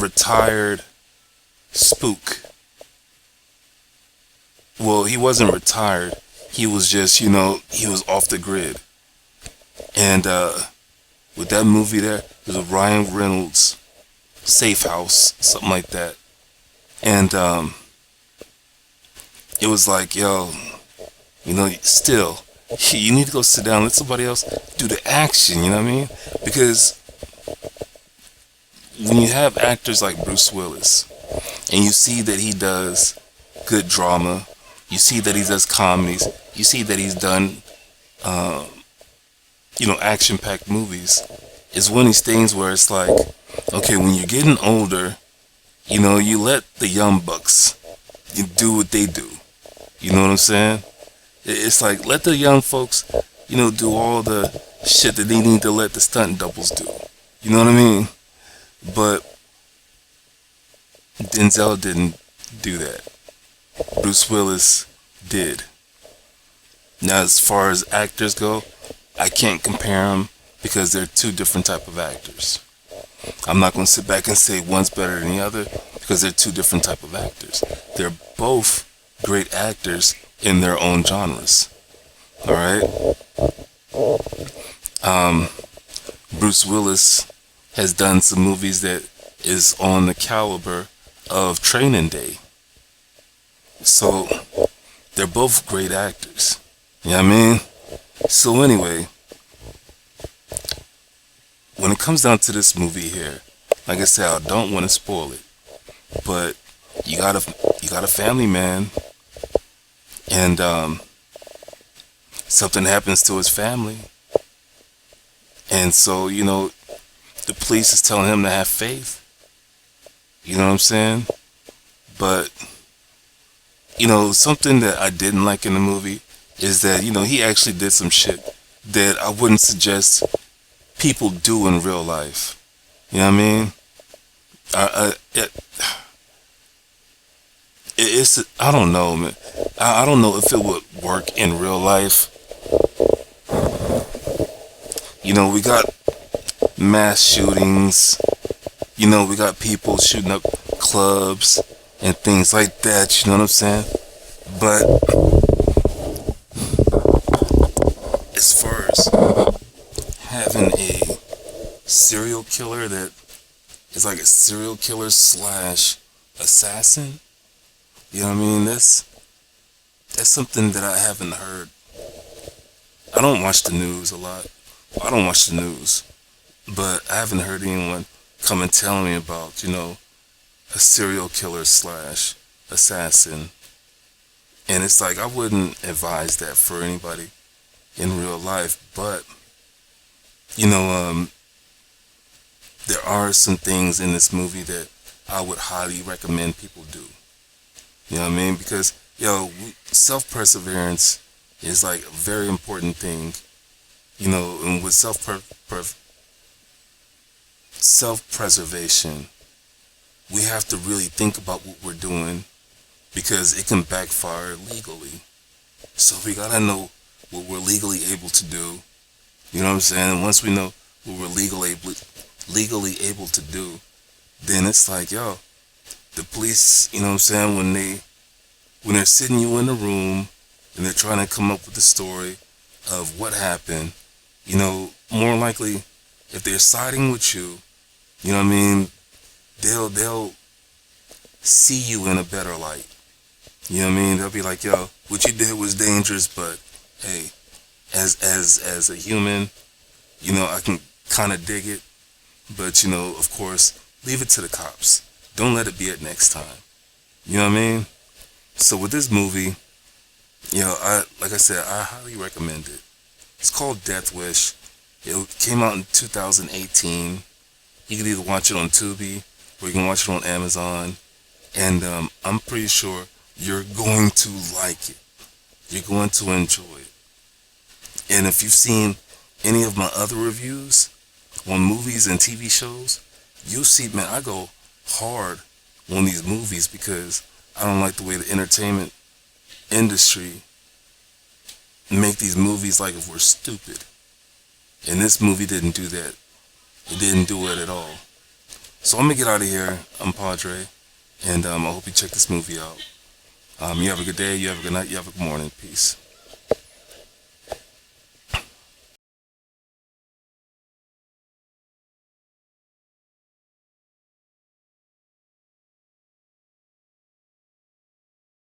retired spook. Well, he wasn't retired. He was just, he was off the grid. And with that movie there, it was a Ryan Reynolds Safe House, something like that. And it was like, yo, still, you need to go sit down, let somebody else do the action, you know what I mean? Because when you have actors like Bruce Willis, and you see that he does good drama, you see that he does comedies, you see that he's done, action-packed movies, it's one of these things where it's like, okay, when you're getting older, you let the young bucks do what they do. You know what I'm saying? It's like, let the young folks, do all the shit that they need to let the stunt doubles do. You know what I mean? But Denzel didn't do that. Bruce Willis did. Now, as far as actors go, I can't compare them because they're two different type of actors. I'm not going to sit back and say one's better than the other because they're two different type of actors. They're both great actors in their own genres. All right? Bruce Willis has done some movies that is on the caliber of Training Day. So, they're both great actors. You know what I mean? So anyway, when it comes down to this movie here, like I said, I don't want to spoil it, but you got a family man, and something happens to his family, and so the police is telling him to have faith. You know what I'm saying? But something that I didn't like in the movie is that he actually did some shit that I wouldn't suggest people do in real life. You know what I mean? It's I don't know, man. I don't know if it would work in real life. We got mass shootings. We got people shooting up clubs and things like that. You know what I'm saying? But as far as having a serial killer that is like a serial killer slash assassin, you know what I mean? That's something that I haven't heard. I don't watch the news a lot. I don't watch the news, but I haven't heard anyone come and tell me about, a serial killer slash assassin. And it's like, I wouldn't advise that for anybody in real life, but there are some things in this movie that I would highly recommend people do. You know what I mean? Because self-perseverance is like a very important thing. And with self-preservation, we have to really think about what we're doing because it can backfire legally. So we gotta know what we're legally able to do. You know what I'm saying? And once we know what we're legally able to do, then it's like, the police, you know what I'm saying, when they're sitting you in a room and they're trying to come up with the story of what happened, more likely, if they're siding with you, you know what I mean, they'll see you in a better light. You know what I mean? They'll be like, what you did was dangerous, but hey, as a human, I can kind of dig it, but of course, leave it to the cops. Don't let it be it next time. You know what I mean? So with this movie, like I said, I highly recommend it. It's called Death Wish. It came out in 2018. You can either watch it on Tubi or you can watch it on Amazon. And I'm pretty sure you're going to like it. You're going to enjoy it. And if you've seen any of my other reviews on movies and TV shows, you'll see, man, I go hard on these movies because I don't like the way the entertainment industry make these movies like if we're stupid. And this movie didn't do that. It didn't do it at all. So I'm gonna get out of here. I'm Padre, and I hope you check this movie out. You have a good day, you have a good night, you have a good morning. Peace.